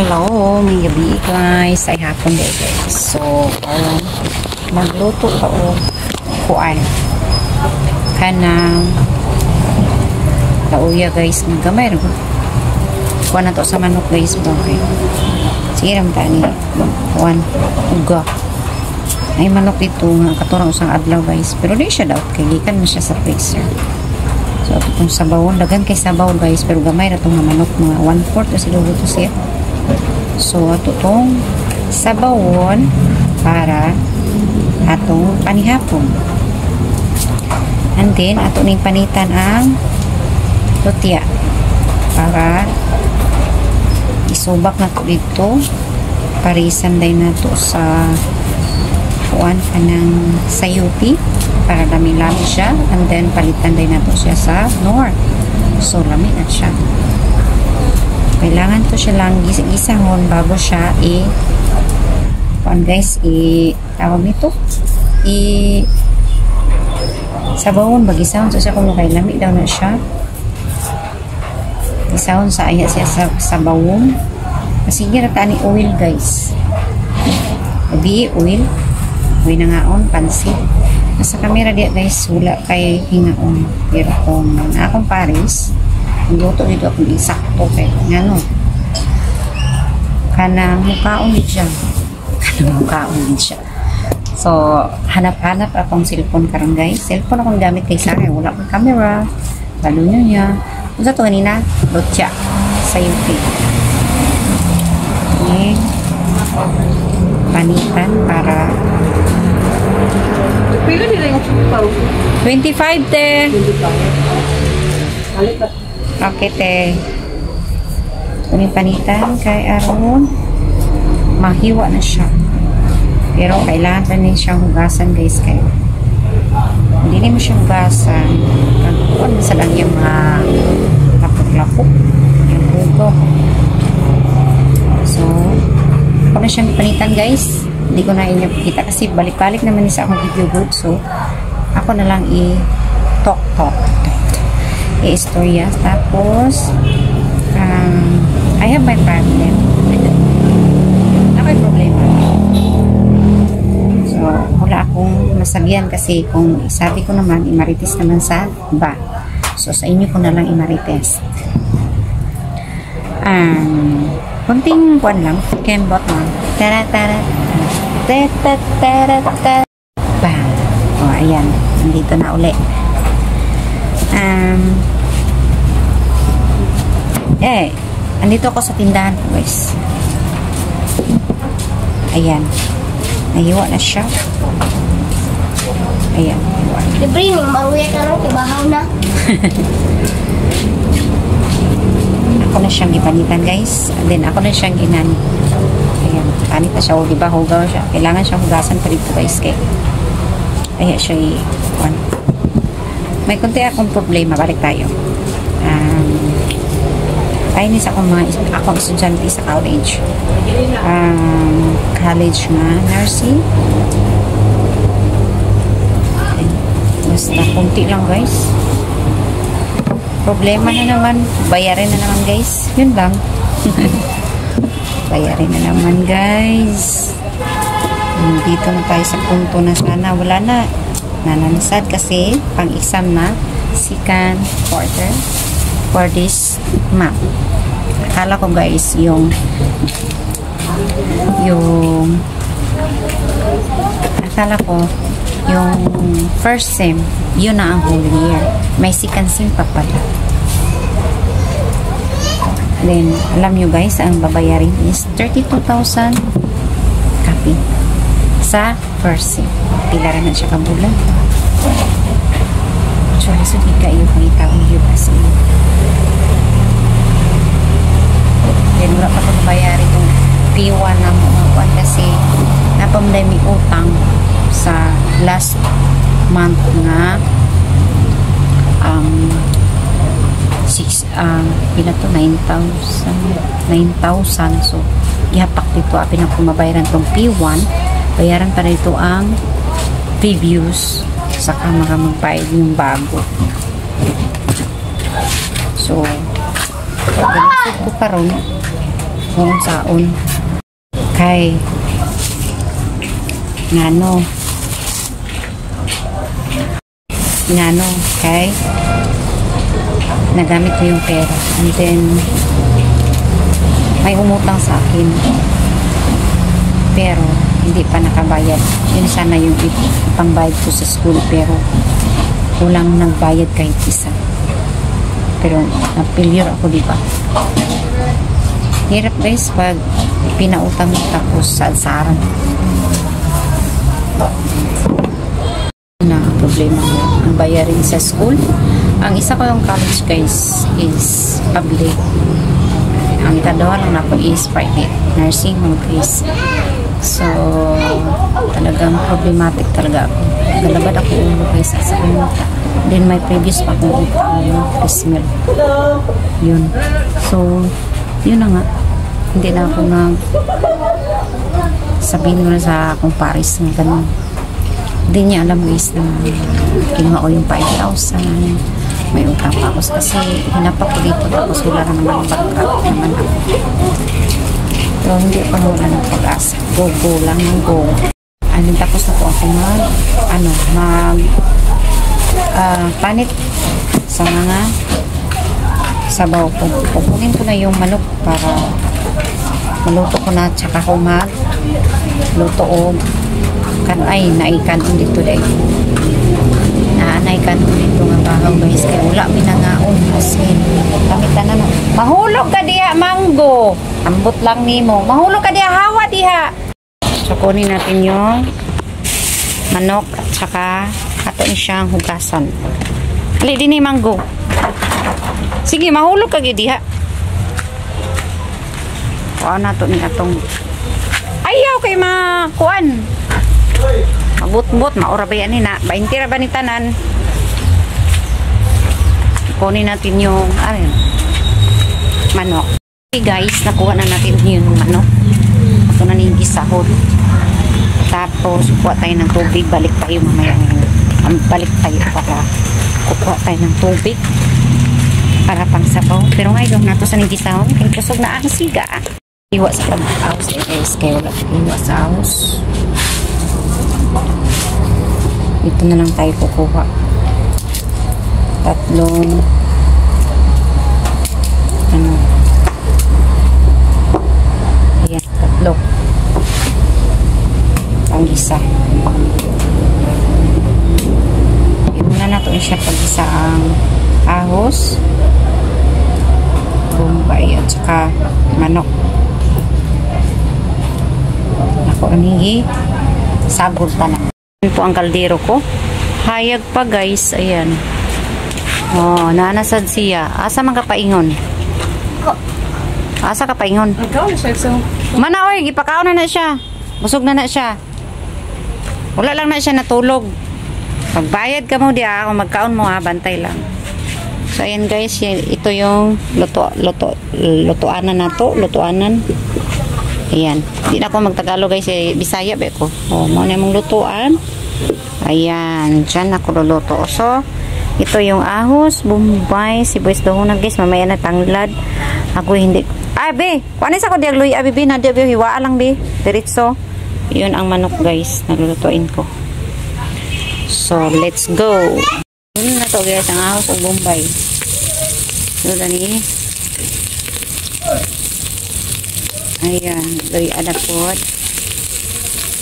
Hello, may gabi guys. Ay hapon day guys. So, nagluto ka o kuan kanang lauya guys. Gamay rin kuan na to sa manok guys. Okay. Sige ram tani kuan uga. Ay manok dito nga katurang usang adlaw guys. Pero di siya daw kay likan na siya sa freezer. So, itong sabawon, dagan kay sabaw guys, pero gamay na itong manok, mga 1/4 na sila ito siya. So, ito itong sabawon para atong panihapon. And then, ato ning panitan ang lutya para isubak na ito dito, parisan day na ito sa kuan kanang sayuti para lami-lami siya, and then palitan din nato siya sa nor. So lami na siya. Kailangan to siya lang gisahon bago siya kuan guys, tawag nito sabawon bagisahon so siya kung kay lami daw na siya. Gisahon sa aya siya sa sabawon. Kasi gira tani oil guys. Abi oil nangaon pansit. Sa camera dia guys, wala kay hingaon. Pero kung akong pares, luto dito akong isakto kay ngano. Kanang mukaon din siya. So, hanap-hanap akong cellphone karon guys. Cellphone akong gamit kay Sara. Wala akong camera. Lalo niya. Kung sa ito kanina, lutya sa YouTube. Okay. Panitan para pila nila yung chupaw? 25 te. 25. Okay te. Kunin panitan kay aron mahiwa na siya. Pero kailangan pa rin siyang hugasan guys kay hindi mo siya hugasan. Pagkuhan sa lang yung mga lapok-lapok. Yung hugo. So, ako na siyang panitan guys. Hindi ko na inyo kita kasi balik-balik naman sa akong video good. So, ako na lang i-talk. I-istorya. Tapos, I have my problem. May problema. So, wala akong masabihan kasi kung sabi ko naman, imarites naman sa iba. So, sa inyo ko na lang imarites. Kunting buwan lang. Kembot lang. Tara. Bang. O, ayan. Nandito na uli. Andito ako sa tindahan ko, guys. Ayan. Nahiwa na siya. Ayan. Libre mo, maruya ka lang, ibahaw na. Ako na siyang ipanitan, guys. And then, ako na siyang ginani. Ayan. Panit na siya. O, diba, hugaw siya. Kailangan siyang hugasan pa dito, guys. Kaya, siya may kunti akong problema. Balik tayo. Kainis akong estudyante sa college. College nga, nursing. Basta kunti lang, guys. Problema na naman. Bayarin na naman, guys. Yun lang. Bayarin na naman, guys. Dito na tayo sa punto na sana. Wala na. Nananasad kasi pang-exam na second quarter for this month. Akala ko, guys, yung first sem, yun na ang whole year. May second sem pa pala. Then, alam nyo guys, ang babayarin is 32,000 copy sa first sem. Pila rin na siya kabulan. Actually, so di kayo pangitawin yun kasi. Then, wala pa ito babayarin itong P1 na mga kasi napamday may utang sa last month na pila to 9,000 so ihapak dito apin ang pumabayaran tong P1 bayaran pa dito ang previews saka magbayad yung bago. So, ganito ko karon kung saon. Kay ngano kay nagamit ko yung pera and then may umutang sa akin pero hindi pa nakabayad. Yun sana yung ipangbayad ko sa school pero kulang nagbayad kahit isa. Pero na-failure ako, di ba? Hirap guys pag pinautang mo tapos sa alsaran na problema mo ang bayarin sa school. Ang isa ko yung college guys is public. Ang ikadawa lang ako is private nursing home guys. So talagang problematic talaga ako. Galabad ako ulo guys sa kumunta. Then my previous pa kong smell. Yun. So yun na nga. Hindi na ako sabihin mo na sa kumparis ng ganun. Hindi niya alam guys na kinuha ko yung 5,000. May utang pa ako kasi hinapak ko dito tapos wala naman bankrupt naman ako. So hindi pa muna ng pag-asa. Go lang ng go. Tapos na po ako panit sa mga sabaw ko. Pupunin ko na yung manok para maluto ko na tsaka ko luto o naikan dito dahil naikan dito nga bahaw guys kaya wala minangaon kasi kamitan na mahulog ka diha manggo ambot lang nimo mahulog ka diha hawa diha. So kunin natin yung manok at saka ato ni siyang hugasan. Ali din ni manggo. Sige mahulog ka diha. Kuha na to ni atong ayaw kay makuan mabut-but maura ba yan na 20 ra ba ni tanan. Kunin natin yung manok. Okay guys, nakuha na natin yung manok. Ito na yung gisahod. Tapos kuha tayo ng tubig, balik tayo mamaya balik tayo para kukuha tayo ng tubig para pang sabaw. Pero ngayon nato sa gisahod kaya kusog na ang siga. Iwa sa pag-aos guys, kaya wala iwa sa aos. Ito na lang tayo kukuha. Tatlong ayan, tatlo panggisa. Muna na ito siya paggisa ang ahos, bombay at saka manok. Ako anihi sagol pa na. Ito ang kaldero ko. Hayag pa guys. Ayan. Oh, nanasad siya. Asa man kapaingon? Asa kapaingon? Mana oy, gipakaon na siya. Busog na siya. Wala lang na siya natulog. Pagbayad ka mo diya, kung magkaon mo ha, bantay lang. So ayan guys, ito yung lutuanan na to, lutuanan. Ayan. Hindi na ako magtagalog guys, Bisaya ba ko. Oh, mo na mong lutuan. Ayan, dyan ako luluto. So, ito yung ahos, bombay, sibuyas dahonan guys, mamaya na tanglad. Ako hindi. Be, kuanin sa ko diagloy, be, na diagloy, hiwaa lang be, diretso. Yun ang manok guys, naglulutuin ko. So, let's go. Yun na to guys, ang ahos o bombay. Yun na ni. Ayan, dari anak po.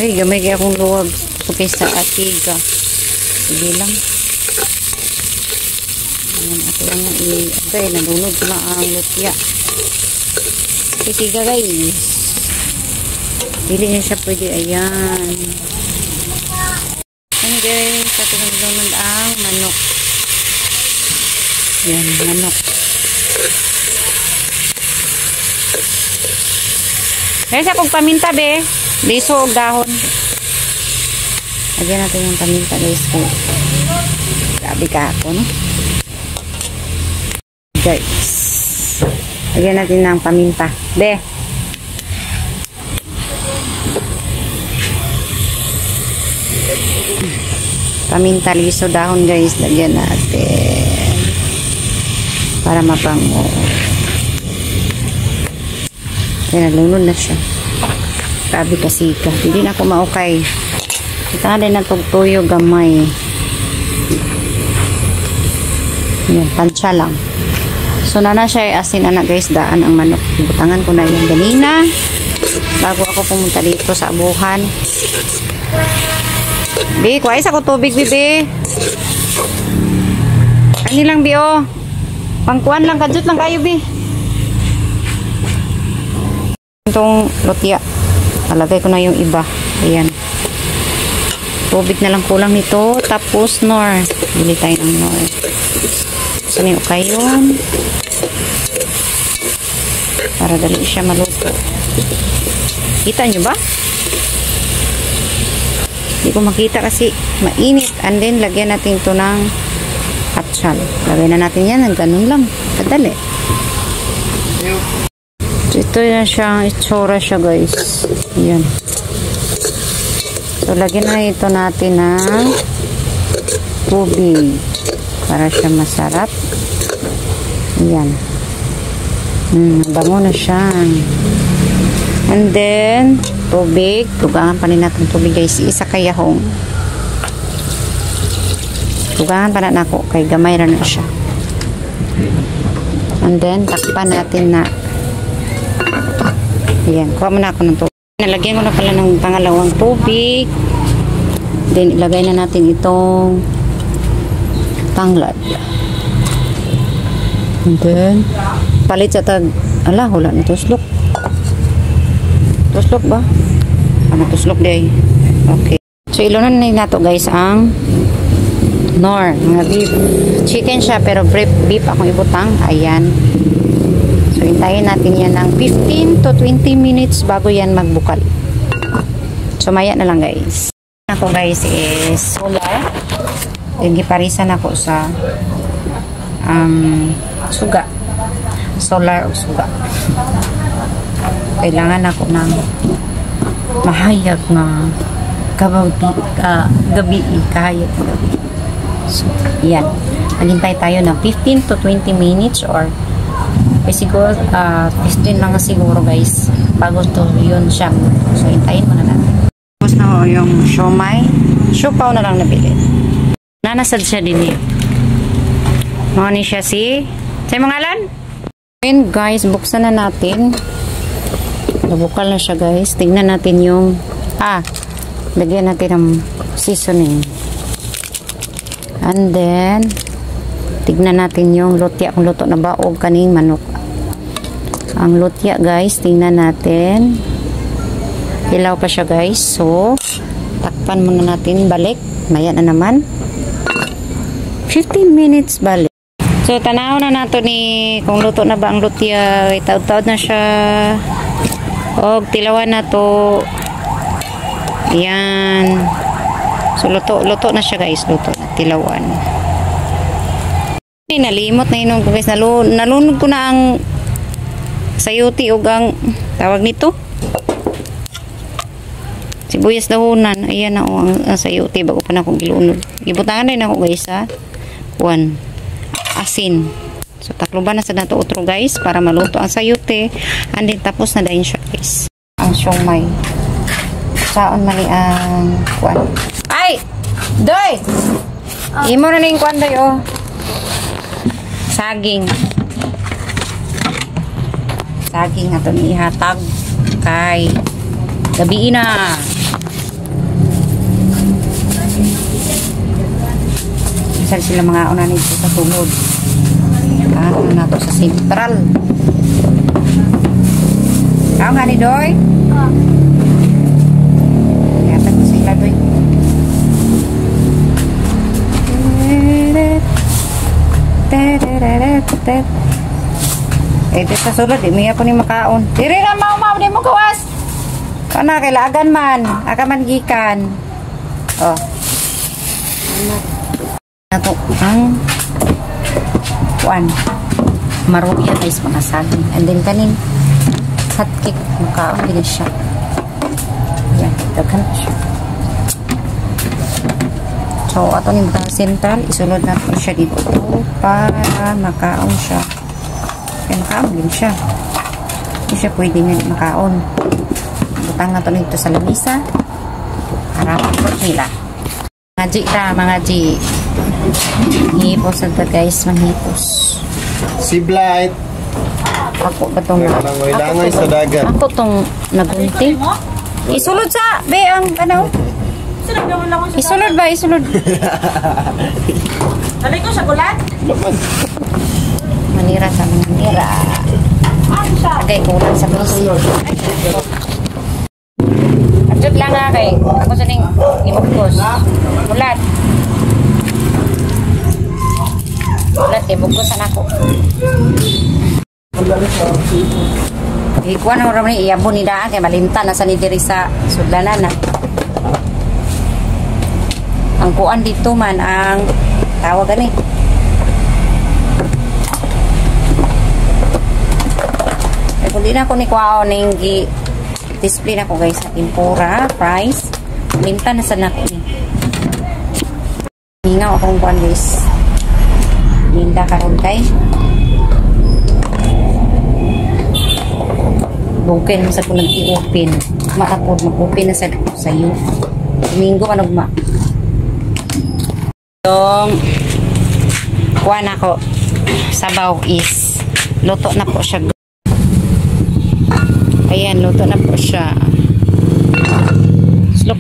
Ay, gamay kaya akong luwag. Okay sa atiga. Sige lang. Ayan, ako lang yung okay, nalunod ko lang ang lutya. Sige guys. Pili niya siya pwede. Ayan. Ayan guys, ito nalunod ang manok. Ayan, manok. Kaya sa kong paminta be, liso o dahon. Lagyan natin yung paminta guys. Grabe ka ako, no? Guys. Lagyan natin ng paminta. Be. Paminta, liso, dahon guys. Lagyan natin. Para mabango. Kaya nalunod na siya. Grabe kasi ka. Hindi na ako maukay. Kita na din na tuyo gamay. Yan, tansya lang. So, na siya asin anak guys, daan ang manok. Butangan ko na yung ganina. Bago ako pumunta dito sa abuhan. Bi, kuha isa ko tubig, bibi. Ano lang, bi, oh. Pangkuan lang, kadjut lang kayo, bi. Itong lutya. Talagay ko na yung iba. Ayan. Tubig na lang kulang nito. Tapos, nor. Bili tayo ng nor. So, may ukay yun. Para dali siya maluto. Kita nyo ba? Hindi ko makita kasi mainit. And then, lagyan natin ito ng atsal. Lagyan na natin yan. Ganun lang. Kadali. Ito na siyang itsura siya guys. Ayan. So, lagyan na ito natin ng tubig. Para siya masarap. Ayan. Bango na siya. And then, tubig. Tugangan pa rin natin tubig guys. Isa kayahong. Tugangan pa na ako. Kay gamay na siya. And then, takpan natin na. Ayan. Kuha muna ako ng tubig. Nalagyan ko na pala ng pangalawang tubig. Then, ilagay na natin itong tanglad. And then, palit sa tag. Ala, wala na tuslok. Tuslok ba? Ano tuslok day? Okay. So, ilunan na nato guys ang nor. Mga beef. Chicken siya pero beef akong ibutang. Ayan. So, hintayin natin yan ng 15 to 20 minutes bago yan magbukal. So, maya na lang guys. Ako guys is solar. Then, giparisan ako sa suga. Solar o suga. Kailangan ako ng mahayag na gabi. Kahayag na gabi. So, yan. Maghintay tayo ng 15 to 20 minutes or siguro 15 lang siguro guys bago to yun siya. So, hintayin muna natin. Tapos na yung siomay. Siopaw na lang nabili. Nanasad siya din eh. Mga siya si sa mga ngalan? And guys, buksan na natin. Nabukal na siya guys. Tignan natin yung lagyan natin ng seasoning. And then tignan natin yung lutya kung luto na ba o kaning manok. Ang lutya guys, tingnan natin. Hilaw pa siya guys. So, takpan muna natin. Balik. Maya na naman. 15 minutes balik. So, tanaw na nato ni kung luto na ba ang lutya. Taud-taud na siya. O, tilawan na to. Ayan. So, luto na siya guys. Luto na. Tilawan. Nalimot na yun guys. Nalunod ko na ang sayuti o ang tawag nito. Sibuyas dahonan. Ayan na o ang sayuti. Bago pa na akong gilunod. Ibutangan rin ako guys ha. Asin. So, takluban na sa nato utro guys para maluto ang sayuti. And then, tapos na dahil siya guys. Ang siomay. Saan mali ang kuwan. Ay! Doy! Imo na yung kuwan doy oh. Saging. Saging ato ni ihatag kay gabi na. Saan sila mga una nito sa tungod. Ano na to sa sentral. Kau nga ni Doy? Ihatag ko sila Doy. Ito sa sulod, di mo ni makaon. Diri na mau di mo kawas. Kana kailagan man, aka man gikan. Oh. Nato ang kuan. Maruya guys mga saging. And then kaning hot cake makaon din siya. Yan, daghan siya. So, ato ni butang sentral, isunod natin siya dito para makaon siya. Kaya makaon din siya. siya pwede nga makaon. Butang na to nito sa lamisa. Harap po nila. Mga G ta, mga G. Hipos na guys, manghipos. Si Blight. Ako ba itong... Langay sa dagat. Ako itong nagunti. Isulod sa, be, ang ano? Isulod ba, isulod? Dali ko sa gulat. Manira sa manira. Agay, kulang sa bisi. Adjut lang nga kay. Ako sa ning imugkos. Mulat. Mulat, imugkosan ako. Ikuan ang ramay iyabo ni daan kay malimta na sa ni diri sa sudlanan na. Ang kuan dito man ang tawag ani. Ay kung di na ako ni kuaon ning display na ko guys sa tempura, fries. Malimta na sa nako ni. Hingaw akong kuan guys. Linda karon kay. Bukin sa kung nag-i-open. Maapod, mag-open na sa iyo. Domingo ka nagma. Yung kuha na ko sabaw is luto na po siya. Ayan, luto na po siya. Slow.